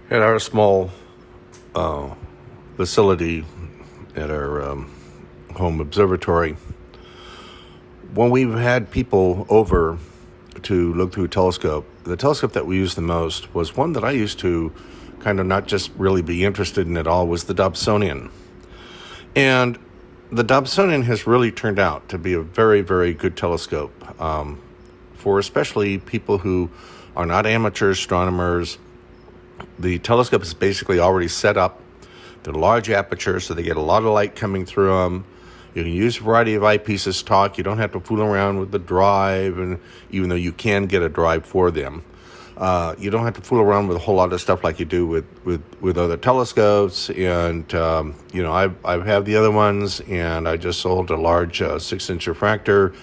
At our small facility at our home observatory, when we've had people over to look through a telescope, the telescope that we used the most was one that I used to kind of not just really be interested in at all, was the Dobsonian. And the Dobsonian has really turned out to be a very, very good telescope for especially people who are not amateur astronomers. The telescope is basically already set up. They're large aperture, so they get a lot of light coming through them. You can use a variety of eyepieces talk. You don't have to fool around with the drive, and even though you can get a drive for them. You don't have to fool around with a whole lot of stuff like you do with other telescopes. And, I've had the other ones, and I just sold a large 6-inch refractor.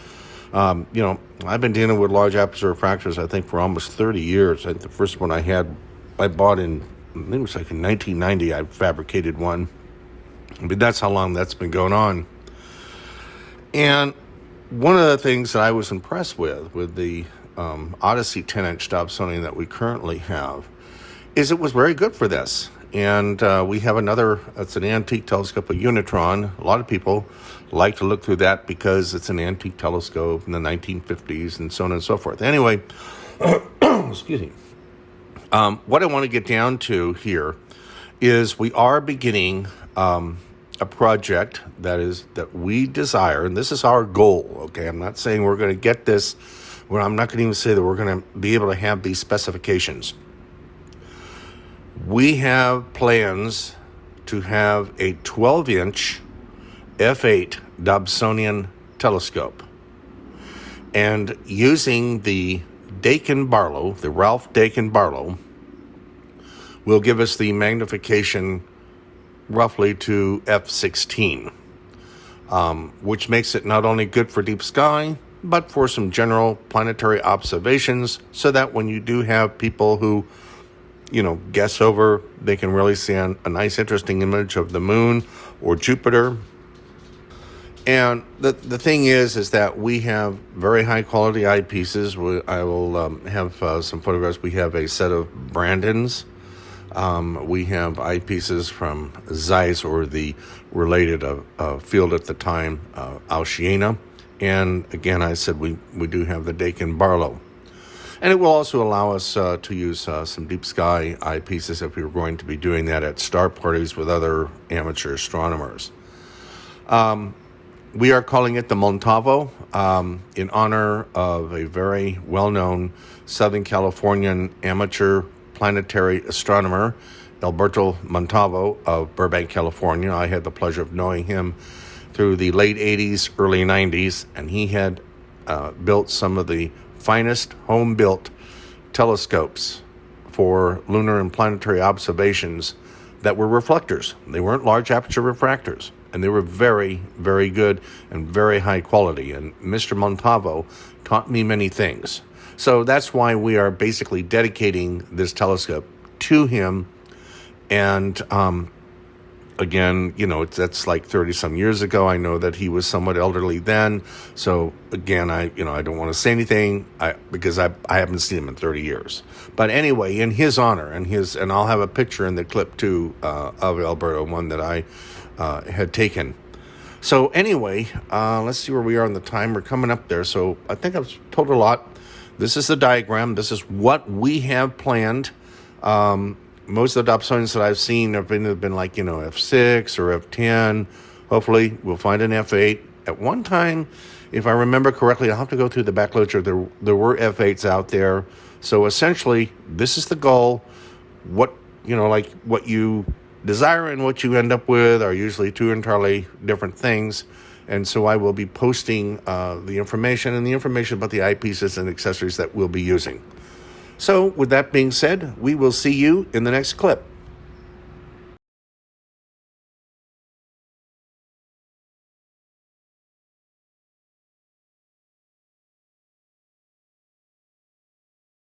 I've been dealing with large aperture refractors, I think, for almost 30 years. I think the first one I bought in, I think it was like in 1990, I fabricated one. But that's how long that's been going on. And one of the things that I was impressed with the Odyssey 10-inch Dobsonian that we currently have, is it was very good for this. And we have another, it's an antique telescope, a Unitron. A lot of people like to look through that because it's an antique telescope in the 1950s and so on and so forth. Anyway, excuse me. What I want to get down to here is we are beginning a project that we desire, and this is our goal, okay? I'm not saying we're going to get this. I'm not going to even say that we're going to be able to have these specifications. We have plans to have a 12-inch f8 Dobsonian telescope. And using the Dakin Barlow, the Ralph Dakin Barlow, will give us the magnification roughly to f16, which makes it not only good for deep sky, but for some general planetary observations, so that when you do have people who, guess over, they can really see a nice, interesting image of the moon or Jupiter. And the thing is that we have very high quality eyepieces. I will have some photographs. We have a set of Brandons. We have eyepieces from Zeiss, or the related field at the time, Aus Jena. And again, I said we do have the Dakin Barlow. And it will also allow us to use some deep sky eyepieces if we were going to be doing that at star parties with other amateur astronomers. We are calling it the Montalvo in honor of a very well-known Southern Californian amateur planetary astronomer, Alberto Montalvo of Burbank, California. I had the pleasure of knowing him through the late 80s, early 90s, and he had built some of the finest home-built telescopes for lunar and planetary observations that were reflectors. They weren't large aperture refractors, and they were very, very good and very high quality. And Mr. Montalvo taught me many things. So that's why we are basically dedicating this telescope to him. And again, that's like 30-some years ago. I know that he was somewhat elderly then. So again, I don't want to say anything because I haven't seen him in 30 years. But anyway, in his honor, and I'll have a picture in the clip too of Alberto, one that I had taken. So anyway, let's see where we are on the time. We're coming up there. So I think I've told a lot. This is the diagram. This is what we have planned. Most of the Dobsonians that I've seen have been like, F6 or F10. Hopefully, we'll find an F8. At one time, if I remember correctly, I'll have to go through the back literature. There were F8s out there. So essentially, this is the goal. What you desire and what you end up with are usually two entirely different things. And so I will be posting the information about the eyepieces and accessories that we'll be using. So with that being said, we will see you in the next clip.